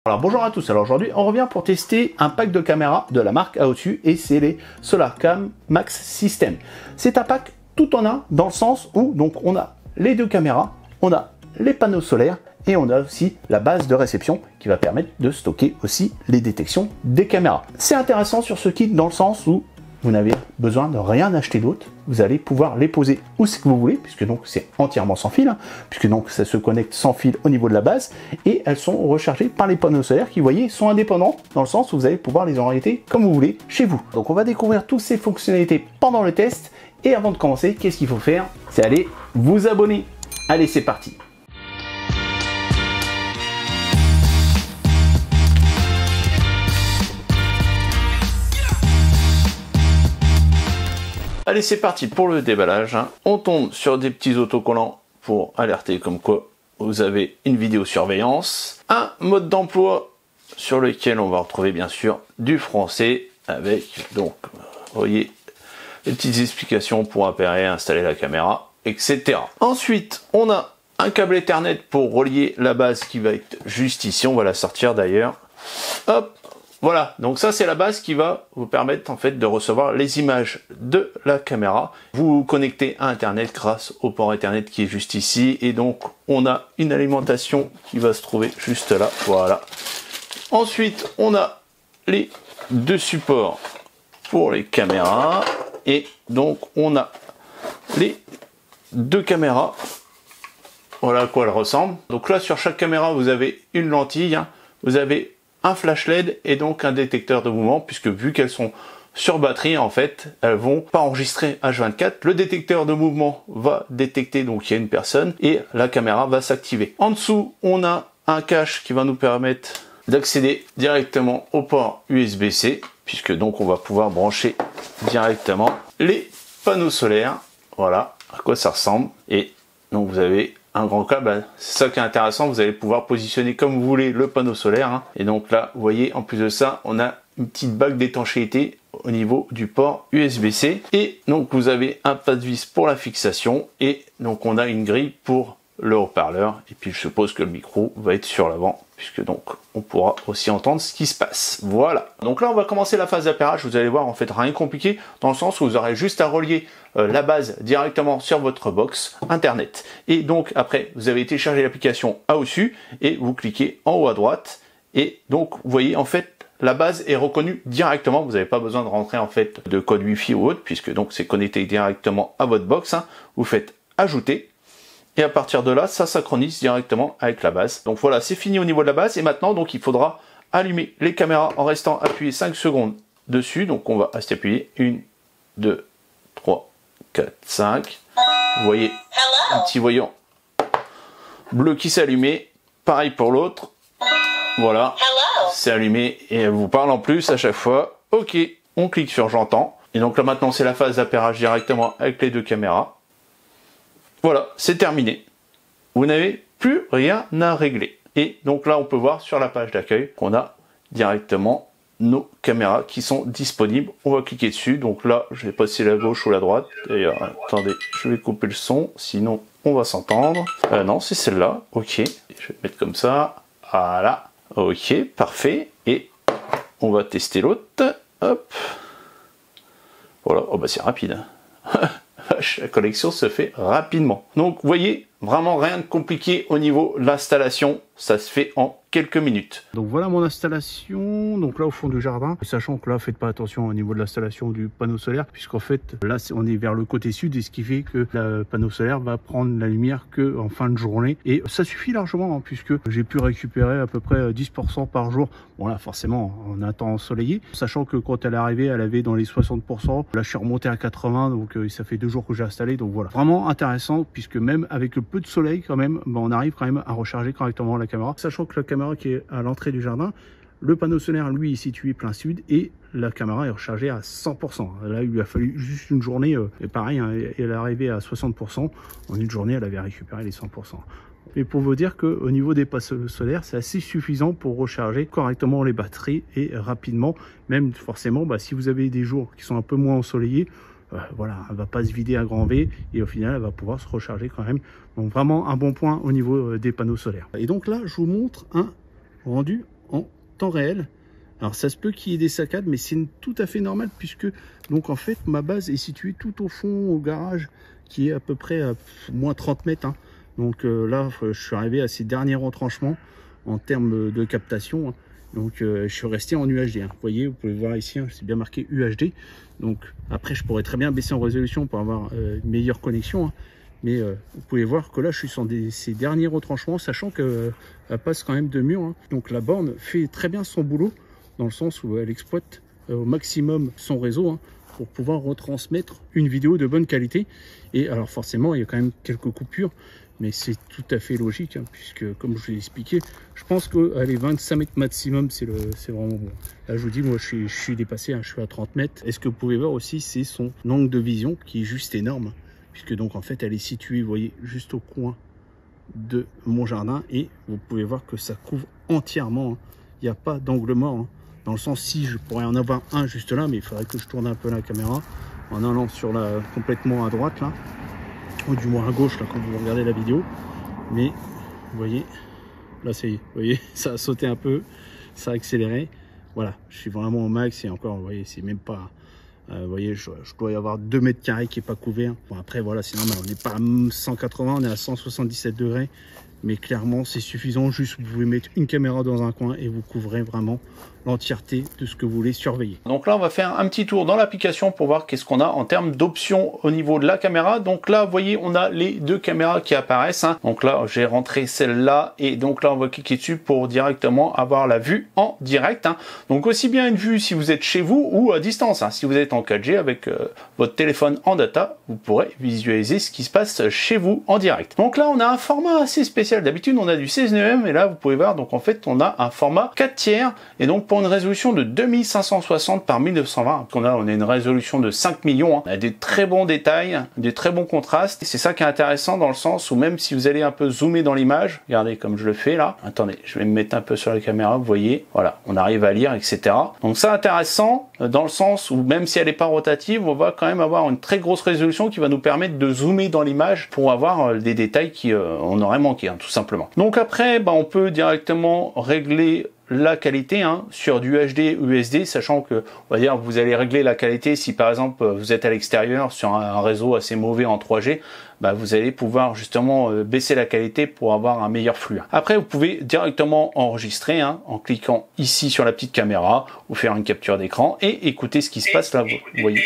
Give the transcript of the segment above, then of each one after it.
Alors bonjour à tous, alors aujourd'hui on revient pour tester un pack de caméras de la marque Aosu et c'est les SolarCam Max System. C'est un pack tout en un dans le sens où donc on a les deux caméras, on a les panneaux solaires et on a aussi la base de réception qui va permettre de stocker aussi les détections des caméras. C'est intéressant sur ce kit dans le sens où vous n'avez besoin de rien acheter d'autre. Vous allez pouvoir les poser où c'est que vous voulez, puisque donc c'est entièrement sans fil, puisque donc ça se connecte sans fil au niveau de la base, et elles sont rechargées par les panneaux solaires qui, vous voyez, sont indépendants, dans le sens où vous allez pouvoir les orienter comme vous voulez chez vous. Donc on va découvrir toutes ces fonctionnalités pendant le test, et avant de commencer, qu'est-ce qu'il faut faire? C'est aller vous abonner. Allez, c'est parti. Allez, c'est parti pour le déballage. On tombe sur des petits autocollants pour alerter comme quoi vous avez une vidéosurveillance. Un mode d'emploi sur lequel on va retrouver bien sûr du français avec, donc, vous voyez, les petites explications pour appairer, installer la caméra, etc. Ensuite, on a un câble Ethernet pour relier la base qui va être juste ici. On va la sortir d'ailleurs. Hop! Voilà, donc ça c'est la base qui va vous permettre en fait de recevoir les images de la caméra. Vous vous connectez à Internet grâce au port Ethernet qui est juste ici. Et donc on a une alimentation qui va se trouver juste là, voilà. Ensuite on a les deux supports pour les caméras. Et donc on a les deux caméras. Voilà à quoi elles ressemblent. Donc là sur chaque caméra vous avez une lentille, vous avez un flash LED et donc un détecteur de mouvement, puisque vu qu'elles sont sur batterie, en fait, elles vont pas enregistrer H24. Le détecteur de mouvement va détecter donc il y a une personne et la caméra va s'activer. En dessous, on a un cache qui va nous permettre d'accéder directement au port USB-C, puisque donc on va pouvoir brancher directement les panneaux solaires. Voilà à quoi ça ressemble. Et donc vous avez un grand câble, c'est ça qui est intéressant, vous allez pouvoir positionner comme vous voulez le panneau solaire. Et donc là, vous voyez, en plus de ça, on a une petite bague d'étanchéité au niveau du port USB-C. Et donc vous avez un passe-vis pour la fixation et donc on a une grille pour le haut-parleur. Et puis je suppose que le micro va être sur l'avant, puisque donc on pourra aussi entendre ce qui se passe. Voilà. Donc là, on va commencer la phase d'appairage. Vous allez voir, en fait, rien de compliqué, dans le sens où vous aurez juste à relier la base directement sur votre box Internet. Et donc après, vous avez téléchargé l'application Aosu et vous cliquez en haut à droite. Et donc, vous voyez, en fait, la base est reconnue directement. Vous n'avez pas besoin de rentrer en fait de code Wi-Fi ou autre, puisque donc c'est connecté directement à votre box. Vous faites ajouter. Et à partir de là, ça synchronise directement avec la base. Donc voilà, c'est fini au niveau de la base. Et maintenant, donc, il faudra allumer les caméras en restant appuyé 5 secondes dessus. Donc on va rester appuyé. 1, 2, 3, 4, 5. Vous voyez un petit voyant bleu qui s'est allumé. Pareil pour l'autre. Voilà, c'est allumé et elle vous parle en plus à chaque fois. Ok, on clique sur j'entends. Et donc là maintenant, c'est la phase d'appairage directement avec les deux caméras. Voilà, c'est terminé. Vous n'avez plus rien à régler. Et donc là, on peut voir sur la page d'accueil qu'on a directement nos caméras qui sont disponibles. On va cliquer dessus. Donc là, je vais passer la gauche ou la droite. D'ailleurs, attendez, je vais couper le son, sinon on va s'entendre. Non, c'est celle-là. Ok, je vais mettre comme ça. Voilà. Ok, parfait. Et on va tester l'autre. Hop. Voilà. Oh bah c'est rapide. La connexion se fait rapidement. Donc vous voyez, vraiment rien de compliqué au niveau de l'installation, ça se fait en quelques minutes. Donc voilà mon installation, donc là au fond du jardin, sachant que là faites pas attention au niveau de l'installation du panneau solaire, puisqu'en fait là on est vers le côté sud et ce qui fait que le panneau solaire va prendre la lumière que en fin de journée et ça suffit largement hein, puisque j'ai pu récupérer à peu près 10% par jour. Bon là forcément en un temps ensoleillé, sachant que quand elle est arrivée elle avait dans les 60%, là je suis remonté à 80, donc ça fait 2 jours que j'ai installé, donc voilà, vraiment intéressant puisque même avec le peu de soleil quand même, ben, on arrive quand même à recharger correctement la caméra, sachant que la caméra qui est à l'entrée du jardin, le panneau solaire lui est situé plein sud et la caméra est rechargée à 100%. Là il lui a fallu juste une journée et pareil hein, elle est arrivée à 60%, en une journée elle avait récupéré les 100%. Et pour vous dire qu'au niveau des panneaux solaires, c'est assez suffisant pour recharger correctement les batteries et rapidement, même forcément bah, si vous avez des jours qui sont un peu moins ensoleillés, voilà, elle va pas se vider à grand V et au final elle va pouvoir se recharger quand même. Donc vraiment un bon point au niveau des panneaux solaires. Et donc là je vous montre un rendu en temps réel. Alors ça se peut qu'il y ait des saccades, mais c'est tout à fait normal puisque donc en fait ma base est située tout au fond au garage qui est à peu près à moins 30 mètres. Hein. Donc là je suis arrivé à ces derniers retranchements en termes de captation. Hein. Donc je suis resté en UHD. Hein. Vous voyez, vous pouvez voir ici, hein, c'est bien marqué UHD. Donc après je pourrais très bien baisser en résolution pour avoir une meilleure connexion. Hein. Mais vous pouvez voir que là je suis sur ces derniers retranchements, sachant qu'elle passe quand même de mur. Hein. Donc la borne fait très bien son boulot, dans le sens où elle exploite au maximum son réseau hein, pour pouvoir retransmettre une vidéo de bonne qualité. Et alors forcément, il y a quand même quelques coupures, mais c'est tout à fait logique, hein, puisque comme je vous l'ai expliqué, je pense que les 25 mètres maximum, c'est vraiment bon. Là, je vous dis, moi, je suis dépassé, hein, je suis à 30 mètres. Et ce que vous pouvez voir aussi, c'est son angle de vision qui est juste énorme, puisque donc en fait, elle est située, vous voyez, juste au coin de mon jardin. Et vous pouvez voir que ça couvre entièrement. Hein. Il n'y a pas d'angle mort. Hein. Dans le sens, si je pourrais en avoir un juste là, mais il faudrait que je tourne un peu la caméra en allant sur complètement à droite là, ou du moins à gauche là quand vous regardez la vidéo. Mais vous voyez, là c'est, vous voyez, ça a sauté un peu, ça a accéléré. Voilà, je suis vraiment au max et encore, vous voyez, c'est même pas, vous voyez, je dois y avoir 2 mètres carrés qui est pas couvert. Bon après voilà, c'est normal, on n'est pas à 180, on est à 177 degrés. Mais clairement, c'est suffisant. Juste, vous pouvez mettre une caméra dans un coin et vous couvrez vraiment l'entièreté de ce que vous voulez surveiller. Donc là, on va faire un petit tour dans l'application pour voir qu'est-ce qu'on a en termes d'options au niveau de la caméra. Donc là, vous voyez, on a les deux caméras qui apparaissent. Hein. Donc là, j'ai rentré celle-là et donc là, on va cliquer dessus pour directement avoir la vue en direct. Hein. Donc aussi bien une vue si vous êtes chez vous ou à distance. Hein. Si vous êtes en 4G avec votre téléphone en data, vous pourrez visualiser ce qui se passe chez vous en direct. Donc là, on a un format assez spécial. D'habitude, on a du 16 neuvième et là, vous pouvez voir, donc en fait, on a un format 4 tiers et donc pour une résolution de 2560 par 1920. On a une résolution de 5 millions. Hein. On a des très bons détails, des très bons contrastes. C'est ça qui est intéressant dans le sens où même si vous allez un peu zoomer dans l'image, regardez comme je le fais là. Attendez, je vais me mettre un peu sur la caméra, vous voyez. Voilà, on arrive à lire, etc. Donc c'est intéressant dans le sens où même si elle n'est pas rotative, on va quand même avoir une très grosse résolution qui va nous permettre de zoomer dans l'image pour avoir des détails qui on aurait manqué. Hein, tout simplement. Donc après, on peut directement régler la qualité hein, sur du HD ou USD, sachant que on va dire vous allez régler la qualité si par exemple vous êtes à l'extérieur sur un réseau assez mauvais en 3G, vous allez pouvoir justement baisser la qualité pour avoir un meilleur flux. Après, vous pouvez directement enregistrer hein, en cliquant ici sur la petite caméra ou faire une capture d'écran et écouter ce qui se passe là. Vous voyez,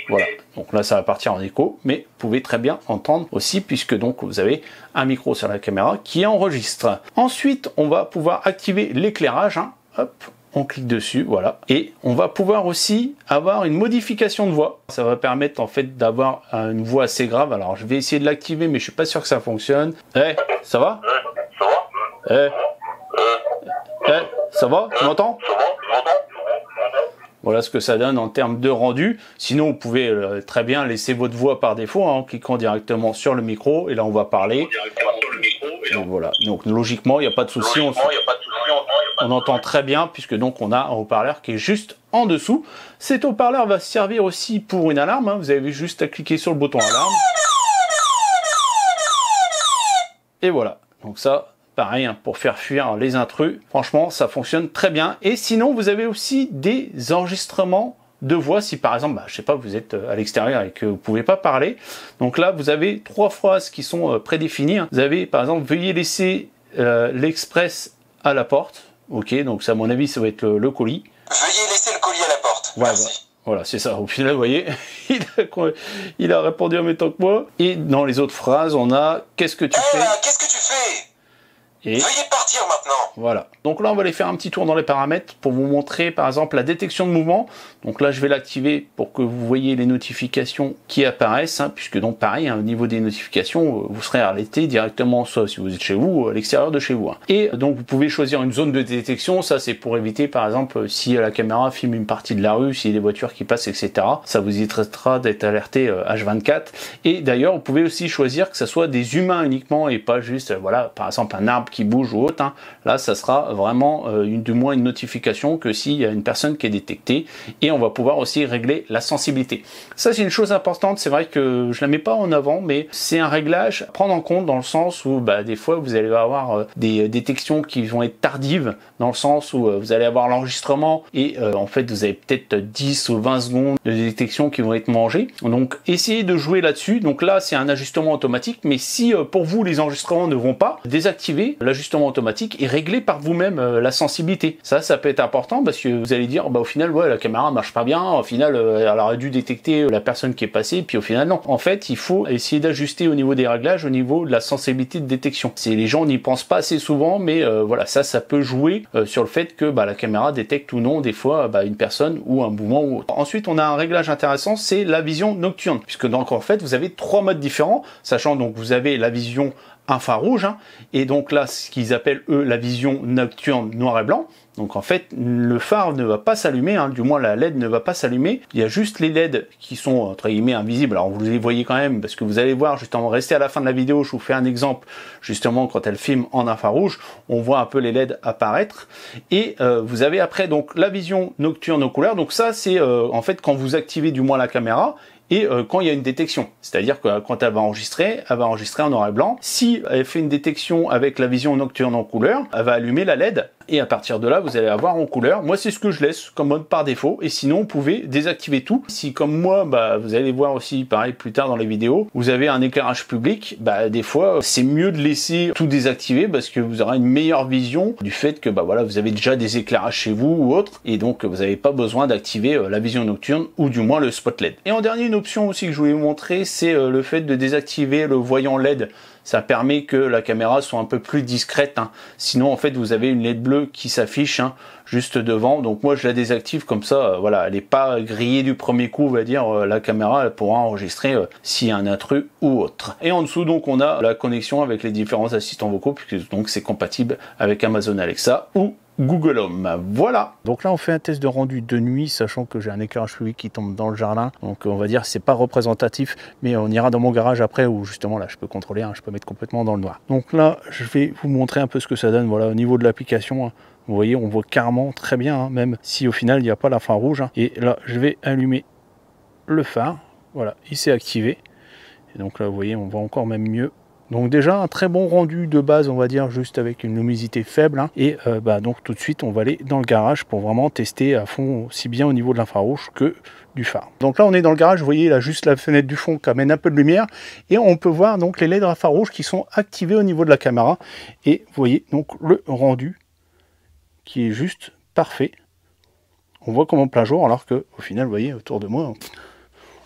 voilà. Donc là, ça va partir en écho, mais vous pouvez très bien entendre aussi puisque donc vous avez un micro sur la caméra qui enregistre. Ensuite, on va pouvoir activer l'éclairage. Hein. Hop. On clique dessus, voilà. Et on va pouvoir aussi avoir une modification de voix. Ça va permettre en fait d'avoir une voix assez grave. Alors je vais essayer de l'activer, mais je suis pas sûr que ça fonctionne. Ça va? Ça va? Tu m'entends? Voilà ce que ça donne en termes de rendu. Sinon, vous pouvez très bien laisser votre voix par défaut hein, en cliquant directement sur le micro. Et là, on va parler. Et voilà. Donc logiquement, il n'y a pas de souci. On entend très bien puisque donc on a un haut-parleur qui est juste en dessous. Cet haut-parleur va servir aussi pour une alarme. Hein. Vous avez juste à cliquer sur le bouton alarme. Et voilà. Donc ça, pareil, hein, pour faire fuir les intrus. Franchement, ça fonctionne très bien. Et sinon, vous avez aussi des enregistrements de voix. Si par exemple, je sais pas, vous êtes à l'extérieur et que vous pouvez pas parler. Donc là, vous avez 3 phrases qui sont prédéfinies. Vous avez par exemple, veuillez laisser l'express à la porte. Ok, donc ça, à mon avis, ça va être le colis. Veuillez laisser le colis à la porte. Ouais, merci. Voilà, c'est ça. Au final, vous voyez, il a répondu en même temps que moi. Et dans les autres phrases, on a qu'est-ce que tu fais? Qu'est-ce que tu fais? Et veuillez partir maintenant. Voilà. Donc là, on va aller faire un petit tour dans les paramètres pour vous montrer, par exemple, la détection de mouvement. Donc là, je vais l'activer pour que vous voyez les notifications qui apparaissent, hein, puisque donc pareil, hein, au niveau des notifications, vous serez alerté directement, soit si vous êtes chez vous, ou à l'extérieur de chez vous. Hein. Et donc, vous pouvez choisir une zone de détection. Ça, c'est pour éviter, par exemple, si la caméra filme une partie de la rue, s'il y a des voitures qui passent, etc. Ça vous évitera d'être alerté H24. Et d'ailleurs, vous pouvez aussi choisir que ça soit des humains uniquement et pas juste, voilà, par exemple, un arbre qui bouge ou autre, hein, là ça sera vraiment du moins une notification que s'il y a une personne qui est détectée, et on va pouvoir aussi régler la sensibilité. Ça c'est une chose importante, c'est vrai que je la mets pas en avant, mais c'est un réglage à prendre en compte dans le sens où des fois vous allez avoir des détections qui vont être tardives, dans le sens où vous allez avoir l'enregistrement et en fait vous avez peut-être 10 ou 20 secondes de détection qui vont être mangées. Donc essayez de jouer là-dessus. Donc là c'est un ajustement automatique, mais si pour vous les enregistrements ne vont pas, désactivez l'ajustement automatique et réglez par vous-même la sensibilité. Ça peut être important parce que vous allez dire au final ouais la caméra marche pas bien, au final elle aurait dû détecter la personne qui est passée, puis au final non. En fait il faut essayer d'ajuster au niveau des réglages, au niveau de la sensibilité de détection. Les gens n'y pensent pas assez souvent, mais voilà, ça peut jouer sur le fait que la caméra détecte ou non des fois une personne ou un mouvement ou autre. Ensuite on a un réglage intéressant, c'est la vision nocturne, puisque donc en fait vous avez 3 modes différents, sachant donc vous avez la vision infrarouge, hein, et donc là ce qu'ils appellent eux la vision nocturne noir et blanc. Donc en fait le phare ne va pas s'allumer, hein, du moins la LED ne va pas s'allumer, il y a juste les LED qui sont entre guillemets invisibles. Alors vous les voyez quand même parce que vous allez voir justement, restez à la fin de la vidéo, je vous fais un exemple justement quand elle filme en infrarouge, on voit un peu les LED apparaître, et vous avez après donc la vision nocturne aux couleurs. Donc ça c'est en fait quand vous activez du moins la caméra, et quand il y a une détection, c'est-à-dire que quand elle va enregistrer en noir et blanc. Si elle fait une détection avec la vision nocturne en couleur, elle va allumer la LED, et à partir de là, vous allez avoir en couleur. Moi, c'est ce que je laisse comme mode par défaut, et sinon, vous pouvez désactiver tout. Si, comme moi, vous allez voir aussi, pareil, plus tard dans les vidéos, vous avez un éclairage public, des fois, c'est mieux de laisser tout désactiver, parce que vous aurez une meilleure vision du fait que, voilà, vous avez déjà des éclairages chez vous ou autre, et donc, vous n'avez pas besoin d'activer la vision nocturne, ou du moins le spot LED. Et en dernier, une option aussi que je voulais vous montrer, c'est le fait de désactiver le voyant LED. Ça permet que la caméra soit un peu plus discrète, hein. Sinon en fait vous avez une LED bleue qui s'affiche, hein, juste devant. Donc moi je la désactive comme ça, voilà, elle n'est pas grillée du premier coup, on va dire. La caméra elle pourra enregistrer s'il y a un intrus ou autre. Et en dessous donc on a la connexion avec les différents assistants vocaux, puisque donc c'est compatible avec Amazon Alexa ou Google Home. Voilà. Donc là on fait un test de rendu de nuit, sachant que j'ai un éclairage public qui tombe dans le jardin. Donc on va dire c'est pas représentatif, mais on ira dans mon garage après où justement là je peux contrôler, hein, je peux mettre complètement dans le noir. Donc là je vais vous montrer un peu ce que ça donne. Voilà, au niveau de l'application, hein, vous voyez on voit carrément très bien, hein, même si au final il n'y a pas la fin rouge, hein. Et là je vais allumer le phare. Voilà, il s'est activé. Et donc là vous voyez on voit encore même mieux. Donc déjà un très bon rendu de base, on va dire, juste avec une luminosité faible, hein. Et donc tout de suite on va aller dans le garage pour vraiment tester à fond, aussi bien au niveau de l'infrarouge que du phare. Donc là on est dans le garage, vous voyez là juste la fenêtre du fond qui amène un peu de lumière, et on peut voir donc les LED infrarouges qui sont activés au niveau de la caméra, et vous voyez donc le rendu qui est juste parfait. On voit comme en plein jour, alors que au final vous voyez autour de moi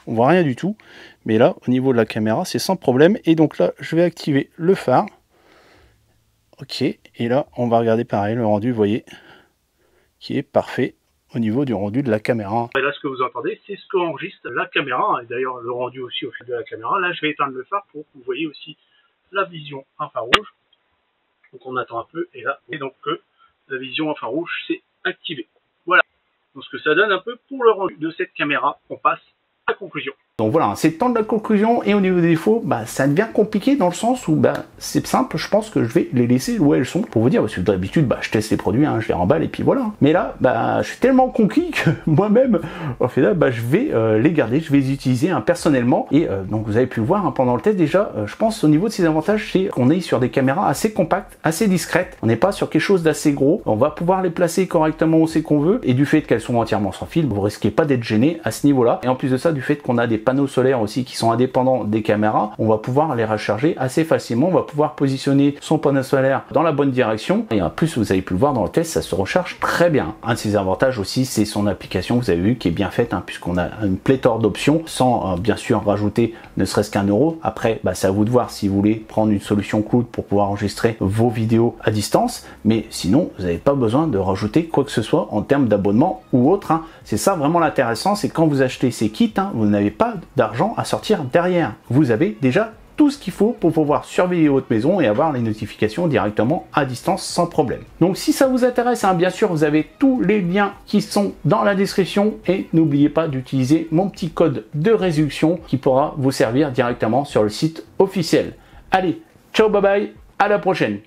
on voit rien du tout, mais là au niveau de la caméra c'est sans problème. Et donc là je vais activer le phare, ok, et là on va regarder pareil le rendu, vous voyez, qui est parfait au niveau du rendu de la caméra. Et là ce que vous entendez c'est ce qu'enregistre la caméra, et d'ailleurs le rendu aussi au fil de la caméra. Là je vais éteindre le phare pour que vous voyez aussi la vision infrarouge. Donc on attend un peu, et là et donc la vision infrarouge s'est activée. Voilà, donc ce que ça donne un peu pour le rendu de cette caméra. On passe à la conclusion. Donc voilà, c'est le temps de la conclusion. Et au niveau des défauts, ça devient compliqué dans le sens où c'est simple, je pense que je vais les laisser où elles sont pour vous dire, parce que d'habitude je teste les produits, hein, je les remballe et puis voilà. Mais là, je suis tellement conquis que moi-même, au final, je vais les garder, je vais les utiliser personnellement. Et donc vous avez pu le voir, hein, pendant le test déjà, je pense au niveau de ces avantages, c'est qu'on est sur des caméras assez compactes, assez discrètes. On n'est pas sur quelque chose d'assez gros. On va pouvoir les placer correctement où c'est qu'on veut. Et du fait qu'elles sont entièrement sans fil, vous risquez pas d'être gêné à ce niveau-là. Et en plus de ça, du fait qu'on a des panneaux solaires aussi qui sont indépendants des caméras, on va pouvoir les recharger assez facilement. On va pouvoir positionner son panneau solaire dans la bonne direction, et en plus vous avez pu le voir dans le test, ça se recharge très bien. Un de ses avantages aussi, c'est son application, vous avez vu, qui est bien faite, hein, puisqu'on a une pléthore d'options sans bien sûr rajouter ne serait-ce qu'un euro. Après c'est à vous de voir si vous voulez prendre une solution cloud pour pouvoir enregistrer vos vidéos à distance, mais sinon vous n'avez pas besoin de rajouter quoi que ce soit en termes d'abonnement ou autre, hein. C'est ça vraiment l'intéressant, c'est quand vous achetez ces kits, hein, vous n'avez pas d'argent à sortir derrière. Vous avez déjà tout ce qu'il faut pour pouvoir surveiller votre maison et avoir les notifications directement à distance sans problème. Donc si ça vous intéresse, hein, bien sûr, vous avez tous les liens qui sont dans la description, et n'oubliez pas d'utiliser mon petit code de réduction qui pourra vous servir directement sur le site officiel. Allez, ciao, bye bye, à la prochaine.